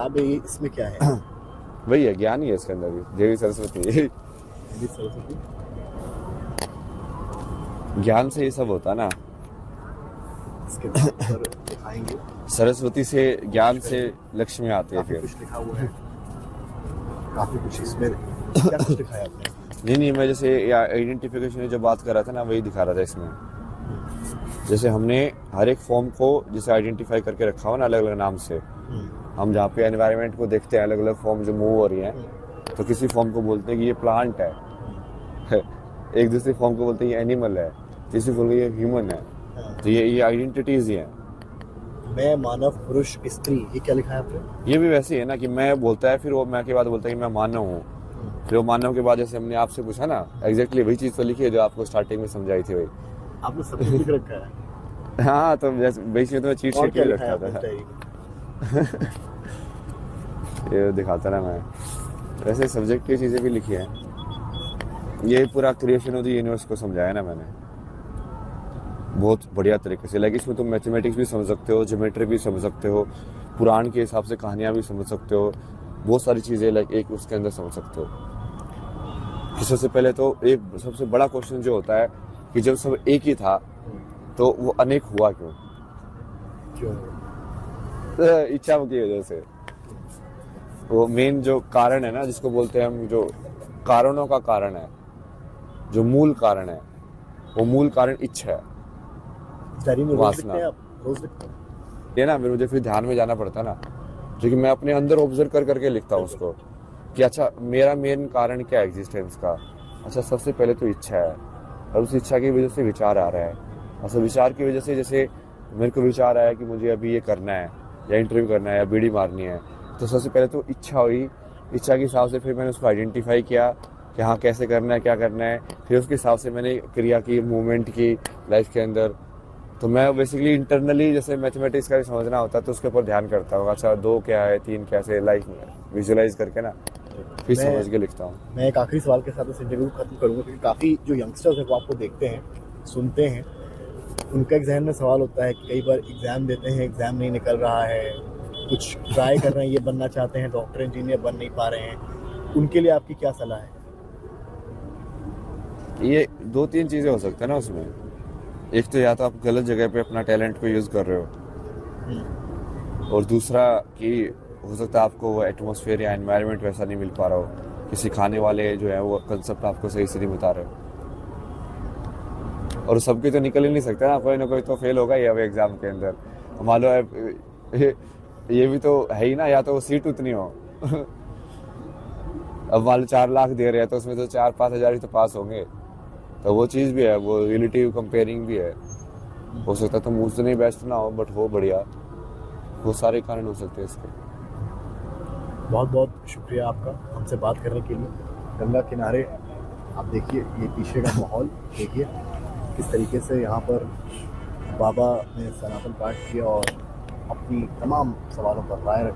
अब ये इसमें क्या है? वही है, ज्ञान ही है इसके अंदर भी, देवी सरस्वती। देवी सरस्वती। ज्ञान से ये सब होता है ना। इसके नाम पर दिखाएंगे। सरस्वती से, ज्ञान से लक्ष्मी आती है काफी फिर। कुछ लिखा हुआ है, काफी कुछ इसमें क्या कुछ दिखाया आपने? नहीं, मैं जैसे आइडेंटिफिकेशन की जो बात कर रहा था ना, वही दिखा रहा था इसमें। जैसे हमने हर एक फॉर्म को जैसे आइडेंटिफाई करके रखा हो ना, अलग अलग नाम से। हम जहाँ पे एनवायरनमेंट को देखते हैं, अलग अलग फॉर्म जो मूव हो रही हैं, तो किसी फॉर्म को बोलते हैं कि ये प्लांट है। एक दूसरी फॉर्म को बोलते हैं ये एनिमल है, किसी को ये ह्यूमन है। तो ये आइडेंटिटीज ही हैं। मैं, मानव, पुरुष, स्त्री, ये क्या लिखा है आपने? ये भी वैसे ही है ना कि मैं बोलता है, फिर वो मैं के बाद बोलता है कि मैं मानव हूँ। फिर वो मानव के बाद जैसे हमने आपसे पूछा ना, एग्जैक्टली वही चीज़ तो लिखी है जो आपको स्टार्टिंग में समझाई थी। वही आपने सब कुछ लिख रखा है। हाँ, तो जैसे बीच में तो मैं चीट और शीट क्या भी लिखा है रखा आपने था। डायरी में? ये दिखाता ना मैं। वैसे सब्जेक्ट की चीज़ें भी लिखी हैं। ये पूरा क्रिएशन ऑफ द यूनिवर्स को समझाया ना मैंने, बहुत बढ़िया तरीके से। लाइक इसमें तुम मैथमेटिक्स भी समझ सकते हो, ज्योमेट्री भी समझ सकते हो, पुराण के हिसाब से कहानियाँ भी समझ सकते हो, बहुत सारी चीज़ें लाइक एक उसके अंदर समझ सकते हो। तो सबसे पहले तो एक सबसे बड़ा क्वेश्चन जो होता है कि जब सब एक ही था तो वो अनेक हुआ क्यों? क्यों? इच्छा की वजह से। वो मेन जो कारण है ना, जिसको बोलते हैं हम, जो कारणों का कारण है, जो मूल कारण है, वो मूल कारण इच्छा है, डायरी में रोज वासना। लिखते हैं आप? रोज लिखते हैं? ये ना मुझे फिर ध्यान में जाना पड़ता है ना, क्योंकि मैं अपने अंदर ऑब्जर्व कर करके लिखता हूँ उसको कि अच्छा मेरा मेन कारण क्या है एग्जिस्टेंस का। अच्छा, सबसे पहले तो इच्छा है, और उस इच्छा की वजह से विचार आ रहा है। अच्छा, विचार की वजह से जैसे मेरे को विचार आया कि मुझे अभी ये करना है, या इंटरव्यू करना है, या बीड़ी मारनी है, तो सबसे पहले तो इच्छा हुई। इच्छा के हिसाब से फिर मैंने उसको आइडेंटिफाई किया कि हाँ कैसे करना है, क्या करना है। फिर उसके हिसाब से मैंने क्रिया की, मूवमेंट की लाइफ के अंदर। तो मैं बेसिकली इंटरनली जैसे मैथमेटिक्स का भी समझना होता है तो उसके ऊपर ध्यान करता हूँ। अच्छा 2 क्या है, 3 कैसे, लाइफ में विजुअलाइज करके ना फिर समझ के लिखता हूँ। मैं एक आखिरी सवाल के साथ इस इंटरव्यू को खत्म करूंगा, क्योंकि काफ़ी जो यंगस्टर्स हैं वो आपको देखते हैं, सुनते हैं, उनका एक जहन में सवाल होता है कि कई बार एग्ज़ाम देते हैं, एग्ज़ाम नहीं निकल रहा है, कुछ ट्राई कर रहे हैं, ये बनना चाहते हैं, डॉक्टर इंजीनियर बन नहीं पा रहे हैं, उनके लिए आपकी क्या सलाह है? ये 2-3 चीज़ें हो सकती है ना उसमें। एक तो या तो आप गलत जगह पे अपना टैलेंट को यूज़ कर रहे हो, और दूसरा कि हो सकता है आपको वो एटमॉस्फेयर या एनवायरनमेंट वैसा नहीं मिल पा रहा हो कि सिखाने वाले जो है वो कंसेप्ट आपको सही से नहीं बता रहे हो। और सबके तो निकल ही नहीं सकता ना कोई तो फेल होगा ही अब एग्ज़ाम के अंदर। मान लो ये भी तो है ही ना, या तो वो सीट उतनी हो। अब मान लो 4 लाख दे रहे हैं तो उसमें तो 4-5 हज़ार ही तो पास होंगे। तो वो चीज़ भी है, वो रिलेटिव कंपेयरिंग भी है। हो सकता है तो मुझसे नहीं बेस्ट ना हो, बट हो बढ़िया। वो सारे कारण हो सकते हैं इसके। बहुत बहुत शुक्रिया आपका हमसे बात करने के लिए। गंगा किनारे आप देखिए, ये पीछे का माहौल देखिए किस तरीके से यहाँ पर बाबा ने सनातन पाठ किया और अपनी तमाम सवालों पर राय रखी।